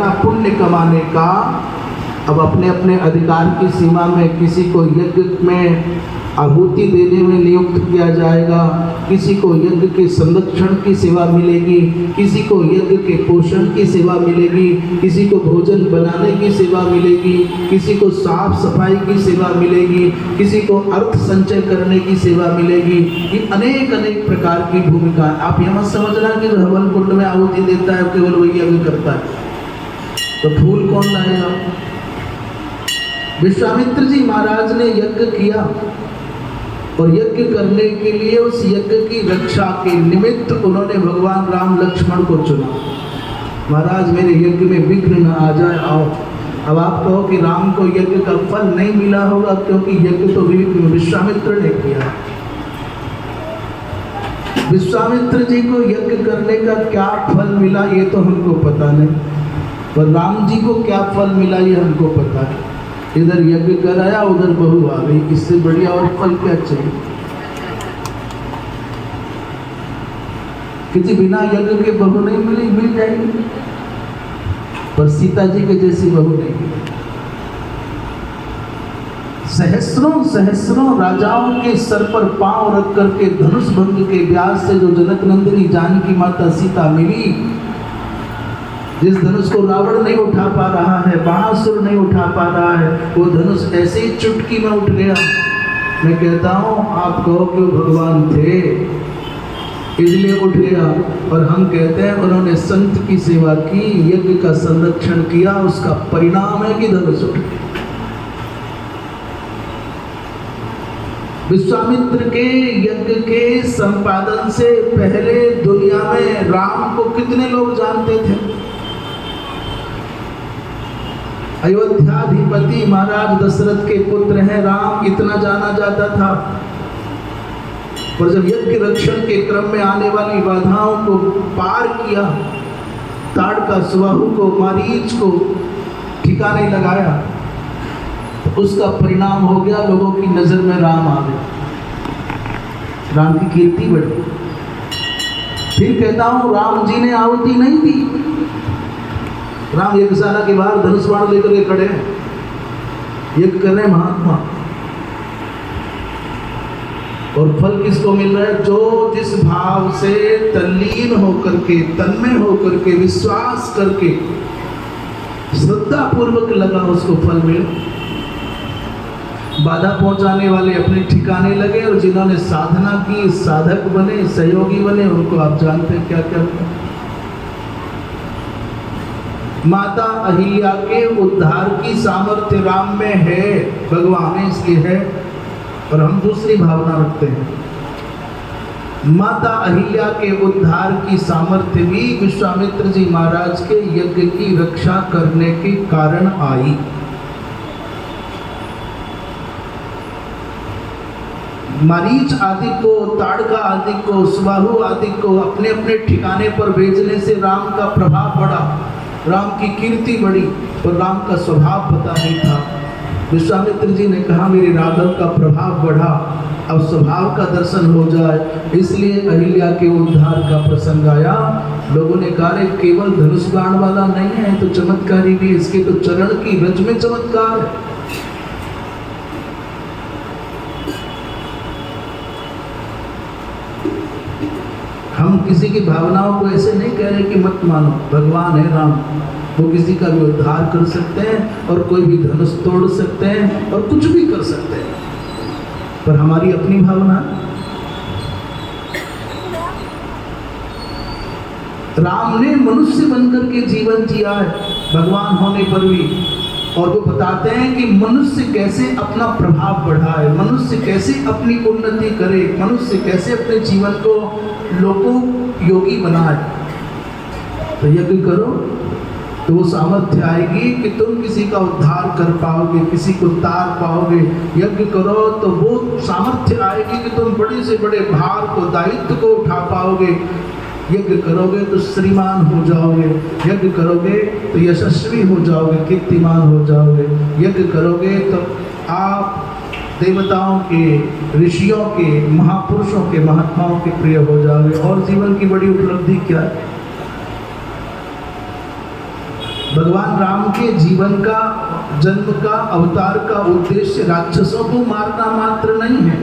ना पुण्य कमाने का। अब अपने अपने अधिकार की सीमा में किसी को यज्ञ में आहुति देने में नियुक्त किया जाएगा, किसी को यज्ञ के संरक्षण की सेवा मिलेगी, किसी को यज्ञ के पोषण की सेवा मिलेगी, किसी को भोजन बनाने की सेवा मिलेगी, किसी को साफ सफाई की सेवा मिलेगी, किसी को अर्थ संचय करने की सेवा मिलेगी। ये अनेक अनेक प्रकार की भूमिका। आप यह मत समझना कि हवन कुंड में आहुति देता है केवल वही यज्ञ करता है, तो फूल कौन लाएगा? विश्वामित्र जी महाराज ने यज्ञ किया और यज्ञ करने के लिए उस यज्ञ की रक्षा के निमित्त उन्होंने भगवान राम लक्ष्मण को चुना। महाराज मेरे यज्ञ में विघ्न न आ जाए, आओ। अब आप कहो कि राम को यज्ञ का फल नहीं मिला होगा क्योंकि यज्ञ तो विश्वामित्र ने किया। विश्वामित्र जी को यज्ञ करने का क्या फल मिला ये तो हमको पता नहीं, पर राम जी को क्या फल मिला ये हमको पता है। इधर यज्ञ कराया, उधर बहू आ गई, इससे बढ़िया और फल क्या चाहिए? किसी बिना यज्ञ के बहू नहीं मिली, मिल जाएगी, पर सीता जी के जैसी बहू नहीं मिली। सहस्रों सहस्रों राजाओं के सर पर पांव रख करके धनुष भंग के व्यास से जो जनक नंदिनी जानकी माता सीता मिली, जिस धनुष को रावण नहीं उठा पा रहा है, बाणासुर नहीं उठा पा रहा है, वो धनुष ऐसे ही चुटकी में उठ गया। मैं कहता हूँ आप कहो कि भगवान थे इसलिए उठ गया, और हम कहते हैं उन्होंने संत की सेवा की, यज्ञ का संरक्षण किया, उसका परिणाम है कि धनुष उठ गया। विश्वामित्र के यज्ञ के संपादन से पहले दुनिया में राम को कितने लोग जानते थे? अयोध्याधिपति महाराज दशरथ के पुत्र हैं राम, इतना जाना जाता था। पर जब यज्ञ रक्षण के क्रम में आने वाली बाधाओं को पार किया, ताड़का सुबाहु को, मारीच को ठिकाने लगाया, तो उसका परिणाम हो गया लोगों की नजर में राम आ गए, राम की कीर्ति बढ़ी। फिर कहता हूं राम जी ने आहुति नहीं दी। राम यज्ञशाला के बाहर धनुष बाण लेकर के खड़े हैं, यज्ञ कर रहे महात्मा, और फल किसको मिल रहा है? जो जिस भाव से तल्लीन होकर के, तन्मय होकर के, विश्वास करके, श्रद्धा पूर्वक लगा, उसको फल मिले। बाधा पहुंचाने वाले अपने ठिकाने लगे, और जिन्होंने साधना की, साधक बने, सहयोगी बने, उनको आप जानते हैं क्या क्या। माता अहिल्या के उद्धार की सामर्थ्य राम में है, भगवान में इसलिए है, और हम दूसरी भावना रखते हैं। माता अहिल्या के उद्धार की सामर्थ्य भी विश्वामित्र जी महाराज के यज्ञ की रक्षा करने के कारण आई। मारीच आदि को, ताड़का आदि को, सुबाहु आदि को अपने अपने ठिकाने पर भेजने से राम का प्रभाव बढ़ा, राम की कीर्ति बढ़ी, पर राम का स्वभाव पता नहीं था। विश्वामित्र जी ने कहा मेरे राघव का प्रभाव बढ़ा, अब स्वभाव का दर्शन हो जाए, इसलिए अहिल्या के उद्धार का प्रसंग आया। लोगों ने कहा केवल धनुष बाण वाला नहीं है तो चमत्कारी भी, इसके तो चरण की रज में चमत्कार है। हम किसी की भावनाओं को ऐसे नहीं कह रहे कि मत मानो, भगवान है राम, वो किसी का भी उद्धार कर सकते हैं और कोई भी धनुष तोड़ सकते हैं और कुछ भी कर सकते हैं, पर हमारी अपनी भावना। राम ने मनुष्य बनकर के जीवन जिया है, भगवान होने पर भी, और वो बताते हैं कि मनुष्य कैसे अपना प्रभाव बढ़ाए, मनुष्य कैसे अपनी उन्नति करे, मनुष्य कैसे अपने जीवन को लोगों योगी बनाए। तो यज्ञ करो तो वो सामर्थ्य आएगी कि तुम किसी का उद्धार कर पाओगे, किसी को तार पाओगे। यज्ञ करो तो वो सामर्थ्य आएगी कि तुम बड़े से बड़े भार को, दायित्व को उठा पाओगे। यज्ञ करोगे तो श्रीमान हो जाओगे, यज्ञ करोगे तो यशस्वी हो जाओगे, कीर्तिमान हो जाओगे। यज्ञ करोगे तो आप देवताओं के, ऋषियों के, महापुरुषों के, महात्माओं के प्रिय हो जाओगे। और जीवन की बड़ी उपलब्धि क्या है? भगवान राम के जीवन का, जन्म का, अवतार का उद्देश्य राक्षसों को मारना मात्र नहीं है,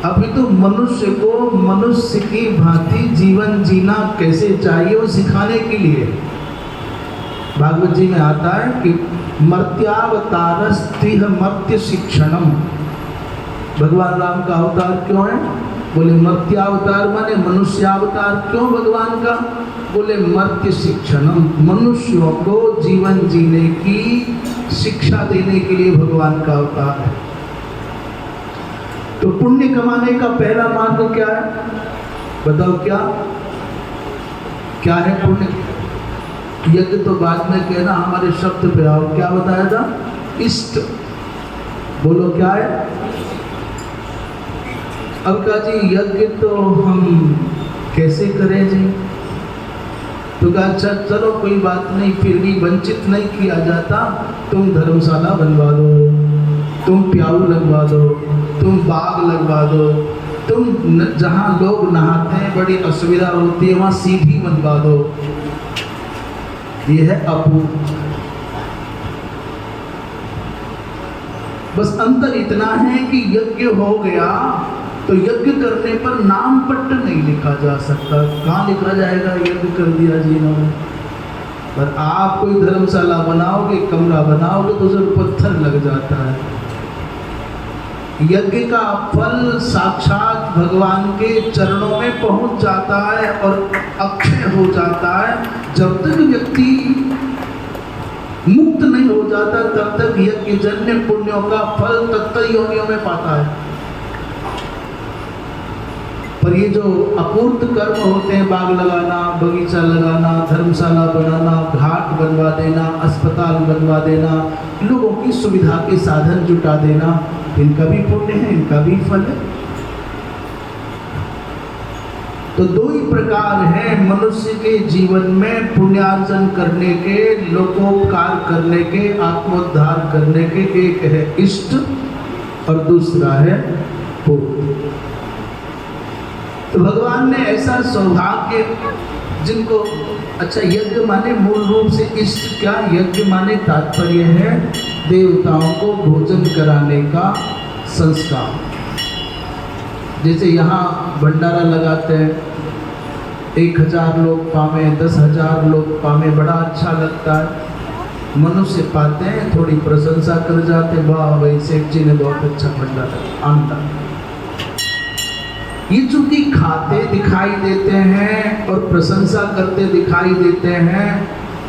अभी तो मनुष्य को मनुष्य की भांति जीवन जीना कैसे चाहिए वो सिखाने के लिए। भागवत जी में आता है कि मर्त्यावतारस्त्रिह मर्त्य शिक्षणम। भगवान राम का अवतार क्यों है? बोले मर्त्यावतार माने मनुष्यावतार। क्यों भगवान का? बोले मर्त्य शिक्षणम, मनुष्यों को जीवन जीने की शिक्षा देने के लिए भगवान का अवतार है। तो पुण्य कमाने का पहला मार्ग क्या है? बताओ क्या क्या है पुण्य? यज्ञ तो बाद में कहना, हमारे शब्द पे आओ। क्या बताया था? इष्ट। बोलो क्या है? अब कहा जी यज्ञ तो हम कैसे करें जी? तो कहा अच्छा चलो कोई बात नहीं, फिर भी वंचित नहीं किया जाता। तुम धर्मशाला बनवा दो, तुम प्याऊ लगवा दो, तुम बाग लगवा दो, तुम जहाँ लोग नहाते हैं बड़ी असुविधा होती है वहाँ सीढ़ी बनवा दो। ये है अपूर्व। बस अंतर इतना है कि यज्ञ हो गया तो यज्ञ करने पर नाम पट्ट नहीं लिखा जा सकता। कहाँ लिखा जाएगा यज्ञ कर दिया जी इन्होंने? पर आप कोई धर्मशाला बनाओगे, कमरा बनाओगे तो उसे पत्थर लग जाता है। यज्ञ का फल साक्षात भगवान के चरणों में पहुंच जाता है और अक्षय हो जाता है। जब तक व्यक्ति मुक्त नहीं हो जाता तब तक यज्ञ जन्य पुण्यों का फल तत्त योनियों में पाता है। पर ये जो अपूर्त कर्म होते हैं, बाग लगाना, बगीचा लगाना, धर्मशाला बनाना, घाट बनवा देना, अस्पताल बनवा देना, लोगों की सुविधा के साधन जुटा देना, इनका भी पुण्य है, इनका भी फल है। तो दो ही प्रकार हैं मनुष्य के जीवन में पुण्यार्जन करने के, लोकोपकार करने के, आत्मोद्धार करने के। एक है इष्ट और दूसरा है पूर्ण। तो भगवान ने ऐसा सौभाग्य जिनको, अच्छा यज्ञ माने मूल रूप से इष्ट क्या? यज्ञ माने तात्पर्य है देवताओं को भोजन कराने का संस्कार। जैसे यहाँ भंडारा लगाते हैं, 1000 लोग पावे, 10,000 लोग पावे, बड़ा अच्छा लगता है। मनुष्य पाते हैं, थोड़ी प्रशंसा कर जाते हैं, वाह भाई सेठ जी ने बहुत अच्छा भंडारा आंटा। ये चूंकि खाते दिखाई देते हैं और प्रशंसा करते दिखाई देते हैं,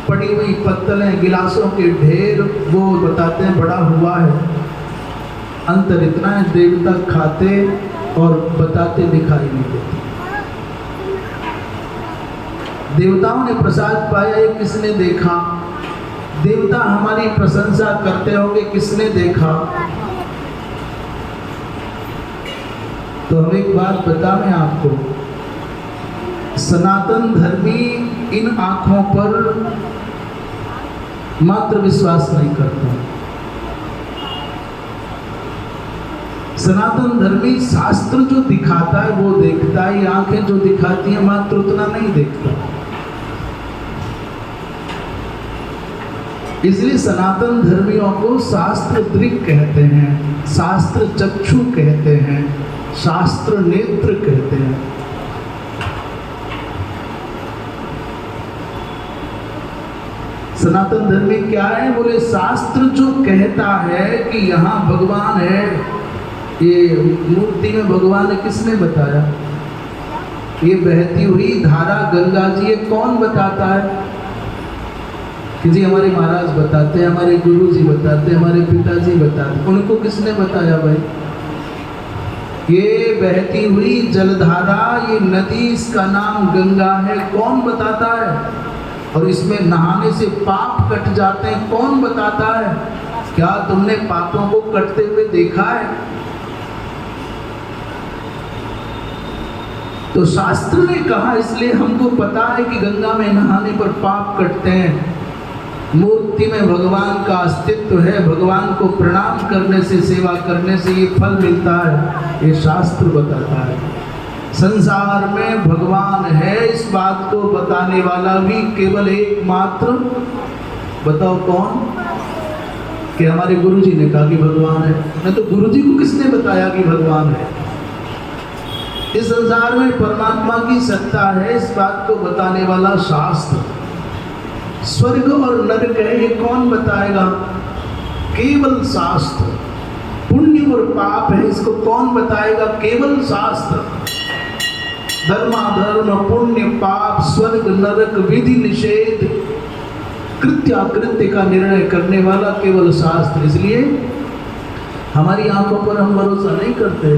पड़ी हुई पत्तलें, गिलासों के ढेर, वो बताते हैं बड़ा हुआ है। अंतर इतना है, देवता खाते और बताते दिखाई नहीं देते। देवताओं ने प्रसाद पाया, ये किसने देखा? देवता हमारी प्रशंसा करते होंगे, किसने देखा? तो हम एक बात बताएं आपको, सनातन धर्मी इन आंखों पर मात्र विश्वास नहीं करता। सनातन धर्मी शास्त्र जो दिखाता है वो देखता है, आंखें जो दिखाती हैं मात्र उतना नहीं देखता। इसलिए सनातन धर्मियों को शास्त्र दृक् कहते हैं, शास्त्र चक्षु कहते हैं, शास्त्र नेत्र कहते हैं। सनातन धर्मी क्या है? बोले शास्त्र जो कहता है कि यहाँ भगवान है, ये मूर्ति में भगवान है, किसने बताया? ये बहती हुई धारा गंगा जी, ये कौन बताता है? कि जी हमारे महाराज बताते हैं, हमारे गुरु जी बताते हैं, हमारे पिताजी बताते हैं। उनको किसने बताया भाई? ये बहती हुई जलधारा, ये नदी, इसका नाम गंगा है, कौन बताता है? और इसमें नहाने से पाप कट जाते हैं, कौन बताता है? क्या तुमने पापों को कटते हुए देखा है? तो शास्त्र ने कहा, इसलिए हमको पता है कि गंगा में नहाने पर पाप कटते हैं। मूर्ति में भगवान का अस्तित्व है, भगवान को प्रणाम करने से, सेवा करने से ये फल मिलता है, ये शास्त्र बताता है। संसार में भगवान है, इस बात को बताने वाला भी केवल एकमात्र बताओ कौन? कि हमारे गुरुजी ने कहा कि भगवान है। नहीं तो गुरुजी को किसने बताया कि भगवान है? इस संसार में परमात्मा की सत्ता है, इस बात को बताने वाला शास्त्र। स्वर्ग और नरक है, ये कौन बताएगा? केवल शास्त्र। पुण्य और पाप है, इसको कौन बताएगा? केवल शास्त्र। धर्माधर्म, पुण्य पाप, स्वर्ग नरक, विधि निषेध, कृत्याकृत्य का निर्णय करने वाला केवल शास्त्र। इसलिए हमारी आंखों पर हम भरोसा नहीं करते,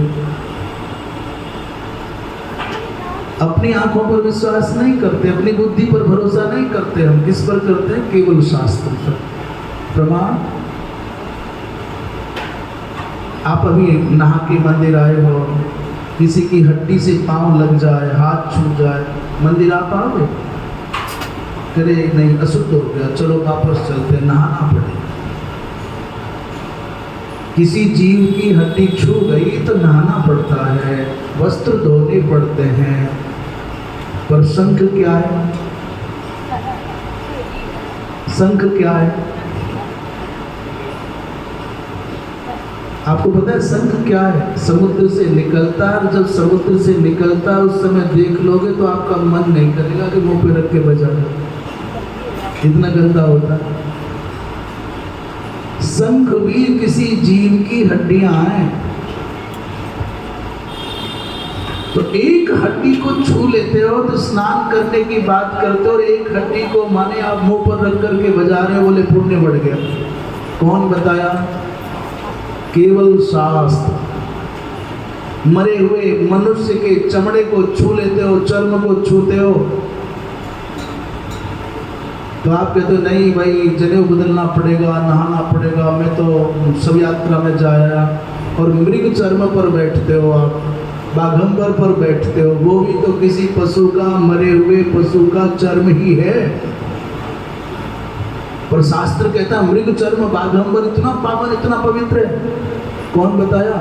अपनी आंखों पर विश्वास नहीं करते, अपनी बुद्धि पर भरोसा नहीं करते। हम किस पर करते हैं? केवल शास्त्र पर। प्रमाण। आप अभी नहा के मंदिर आए हो, किसी की हड्डी से पांव लग जाए, हाथ छूट जाए, मंदिर आप आओगे? करे नहीं, अशुद्ध हो गया, चलो वापस चलते, नहाना पड़ेगा। किसी जीव की हड्डी छू गई तो नहाना पड़ता है, वस्त्र धोने पड़ते हैं। पर शंख क्या है? शंख क्या है? आपको पता है शंख क्या है? समुद्र से निकलता है, और जब समुद्र से निकलता है उस समय देख लोगे तो आपका मन नहीं करेगा कि मुंह पे रख के बजा दो, इतना गंदा होता है। शंख भी किसी जीव की हड्डियां हैं। तो एक हड्डी को छू लेते हो तो स्नान करने की बात करते हो, और एक हड्डी को माने आप मुंह पर रख करके बजा रहे हो, बोले पुण्य बढ़ गया। कौन बताया? केवल शास्त्र। मरे हुए मनुष्य के चमड़े को छू लेते हो, चर्म को छूते हो, तो आप कहते हो नहीं भाई जनेऊ बदलना पड़ेगा, नहाना पड़ेगा, मैं तो शव यात्रा में जाया। और मृग चर्म पर बैठते हो आप, बाघंबर पर बैठते हो, वो भी तो किसी पशु का, मरे हुए पशु का चर्म ही है। पर शास्त्र कहता है मृग चर्म बाघंबर इतना पावन, इतना पवित्र है। कौन बताया?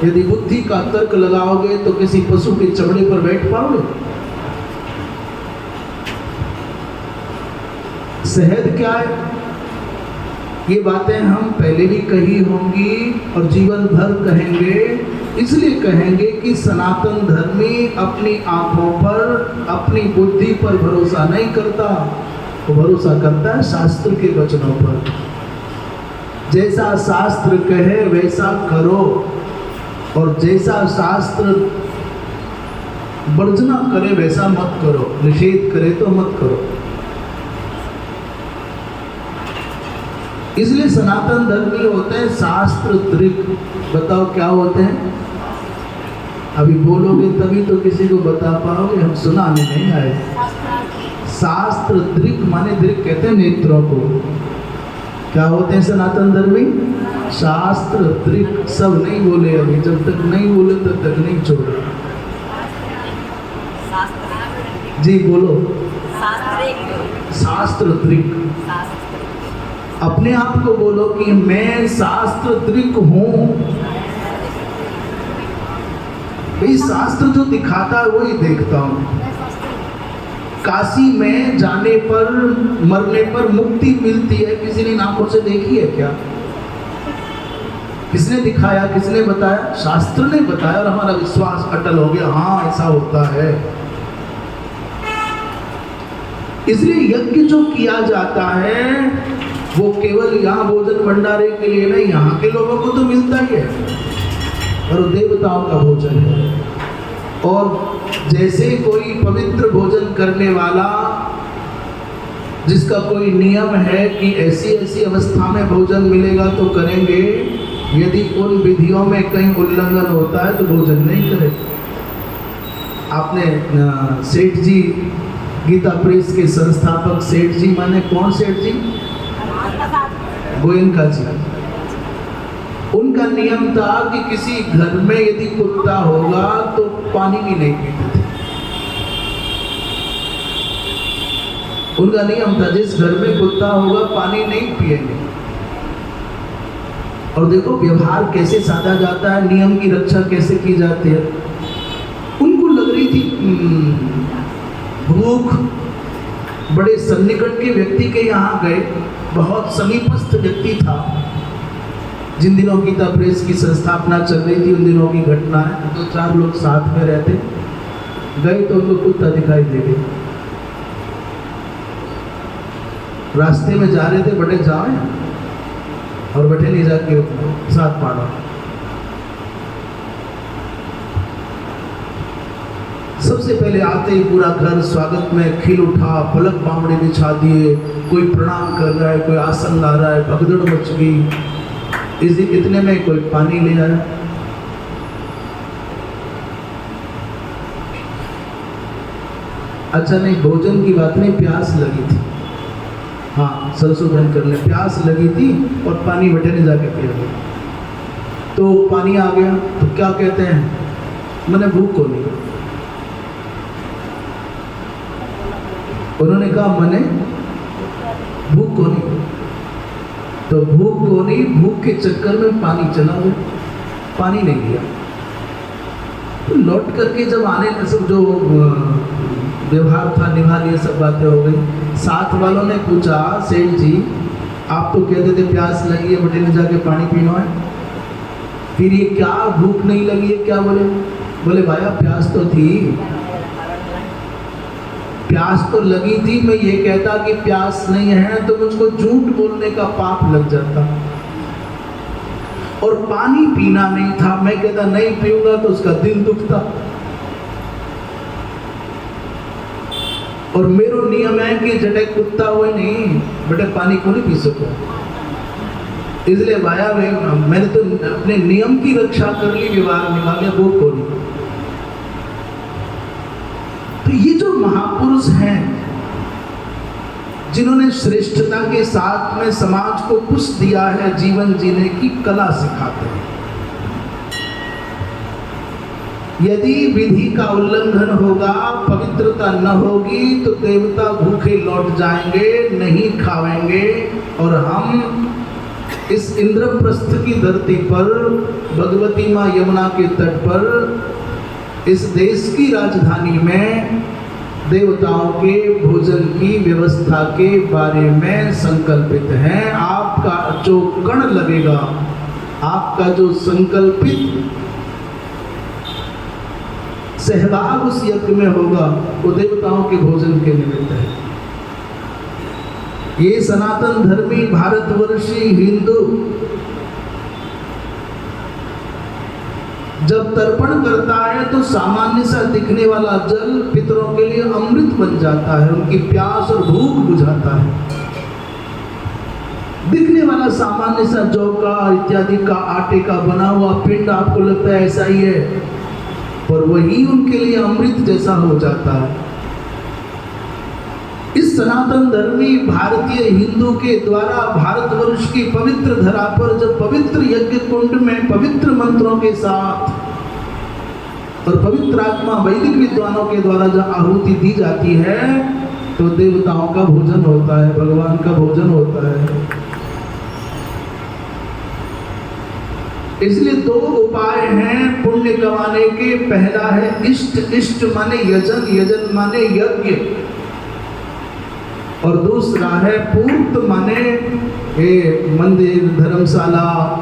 यदि बुद्धि का तर्क लगाओगे तो किसी पशु के चमड़े पर बैठ पाओगे? शहद क्या है? ये बातें हम पहले भी कही होंगी और जीवन भर कहेंगे। इसलिए कहेंगे कि सनातन धर्मी अपनी आंखों पर, अपनी बुद्धि पर भरोसा नहीं करता, वो भरोसा करता है शास्त्र के वचनों पर। जैसा शास्त्र कहे वैसा करो, और जैसा शास्त्र वर्जना करे वैसा मत करो, निषेध करे तो मत करो। इसलिए सनातन धर्मी होते हैं शास्त्र दृक्। बताओ क्या होते हैं? अभी बोलोगे तभी तो किसी को बता पाओगे, हम सुनाने नहीं आए। शास्त्र दृक् माने दृक् कहते हैं नेत्रों को। क्या होते हैं सनातन धर्मी? शास्त्र दृक्। सब नहीं बोले अभी, जब तक नहीं बोले तब तक नहीं छोड़ा। जी बोलो। शास्त्र दृक्। अपने आप को बोलो कि मैं शास्त्र दृक् हूं। भाई शास्त्र जो दिखाता है वही देखता हूं। काशी में जाने पर, मरने पर मुक्ति मिलती है, किसी ने आंखों से देखी है क्या? किसने दिखाया, किसने बताया? शास्त्र ने बताया, और हमारा विश्वास अटल हो गया, हाँ ऐसा होता है। इसलिए यज्ञ जो किया जाता है वो केवल यहाँ भोजन भंडारे के लिए नहीं, यहाँ के लोगों को तो मिलता ही है, और देवताओं का भोजन है। और जैसे कोई पवित्र भोजन करने वाला, जिसका कोई नियम है कि ऐसी ऐसी अवस्था में भोजन मिलेगा तो करेंगे, यदि उन विधियों में कहीं उल्लंघन होता है तो भोजन नहीं करें। आपने सेठ जी, गीता प्रेस के संस्थापक सेठ जी, माने कौन सेठ जी? गोयनका जी। उनका नियम था कि किसी घर में यदि कुत्ता होगा तो पानी भी नहीं पीते थे। उनका नियम था जिस घर में कुत्ता होगा पानी नहीं पिएंगे। और देखो व्यवहार कैसे साधा जाता है, नियम की रक्षा कैसे की जाती है। उनको लग रही थी भूख, बड़े सन्निकट के व्यक्ति के यहाँ गए, बहुत समीपस्थ व्यक्ति था। जिन दिनों गीता प्रेस की संस्थापना चल रही थी उन दिनों की घटना है। 2-4 लोग साथ में रहते, गए तो उनको कुत्ता दिखाई दे गया। रास्ते में जा रहे थे, बड़े जाए और बैठे नहीं जाके साथ पाड़ा। सबसे पहले आते ही पूरा घर स्वागत में खिल उठा, पलक बावड़े बिछा दिए, कोई प्रणाम कर रहा है, कोई आसन ला रहा है, भगदड़ मच गई। इतने में कोई पानी ले आया। अच्छा नहीं, भोजन की बात नहीं, प्यास लगी थी। हाँ, संशोधन करने प्यास लगी थी और पानी बैठे ने जाके पिया गया। तो पानी आ गया तो क्या कहते हैं, मैंने भूख को नहीं। उन्होंने कहा मैंने भूख को नहीं। तो भूख को नहीं, भूख के चक्कर में पानी चला गया, पानी नहीं लिया। तो लौट करके जब आने सब जो व्यवहार था निभा लिए, सब बातें हो गई। साथ वालों ने पूछा, सेठ जी आप तो कहते थे प्यास लगी है, बटे ने जाके पानी पीना है, फिर ये क्या भूख नहीं लगी है क्या? बोले भाया प्यास तो थी, प्यास तो लगी थी। मैं ये कहता कि प्यास नहीं है तो मुझको झूठ बोलने का पाप लग जाता। और पानी पीना नहीं था, मैं कहता नहीं पीऊंगा तो उसका दिल दुखता। और मेरो नियम है कि जटे कुत्ता हुए नहीं बेटे पानी को नहीं पी सको। इसलिए भाया मैंने तो अपने नियम की रक्षा कर ली, व्यवहार निभा लिया, वो को नहीं। तो ये जो महापुरुष हैं जिन्होंने श्रेष्ठता के साथ में समाज को कुछ दिया है, जीवन जीने की कला सिखाते हैं। यदि विधि का उल्लंघन होगा, पवित्रता न होगी तो देवता भूखे लौट जाएंगे, नहीं खावेंगे। और हम इस इंद्रप्रस्थ की धरती पर, भगवती माँ यमुना के तट पर, इस देश की राजधानी में देवताओं के भोजन की व्यवस्था के बारे में संकल्पित हैं। आपका जो कण लगेगा, आपका जो संकल्पित सहभाग उस यज्ञ में होगा, वो देवताओं के भोजन के निमित्त है। ये सनातन धर्मी भारतवर्षी हिंदू जब तर्पण करता है तो सामान्य सा दिखने वाला जल पितरों के लिए अमृत बन जाता है, उनकी प्यास और भूख बुझाता है। दिखने वाला सामान्य सा जौ का इत्यादि का आटे का बना हुआ पिंड आपको लगता है ऐसा ही है, पर वही उनके लिए अमृत जैसा हो जाता है। इस सनातन धर्मी भारतीय हिंदू के द्वारा भारतवर्ष की पवित्र धरा पर जब पवित्र यज्ञ कुंड में पवित्र मंत्रों के साथ और पवित्र आत्मा वैदिक विद्वानों के द्वारा जब आहुति दी जाती है तो देवताओं का भोजन होता है, भगवान का भोजन होता है। इसलिए 2 उपाय हैं पुण्य कमाने के। पहला है इष्ट, इष्ट माने यजन, यजन माने यज्ञ। और दूसरा है पूर्त माने मंदिर, धर्मशाला,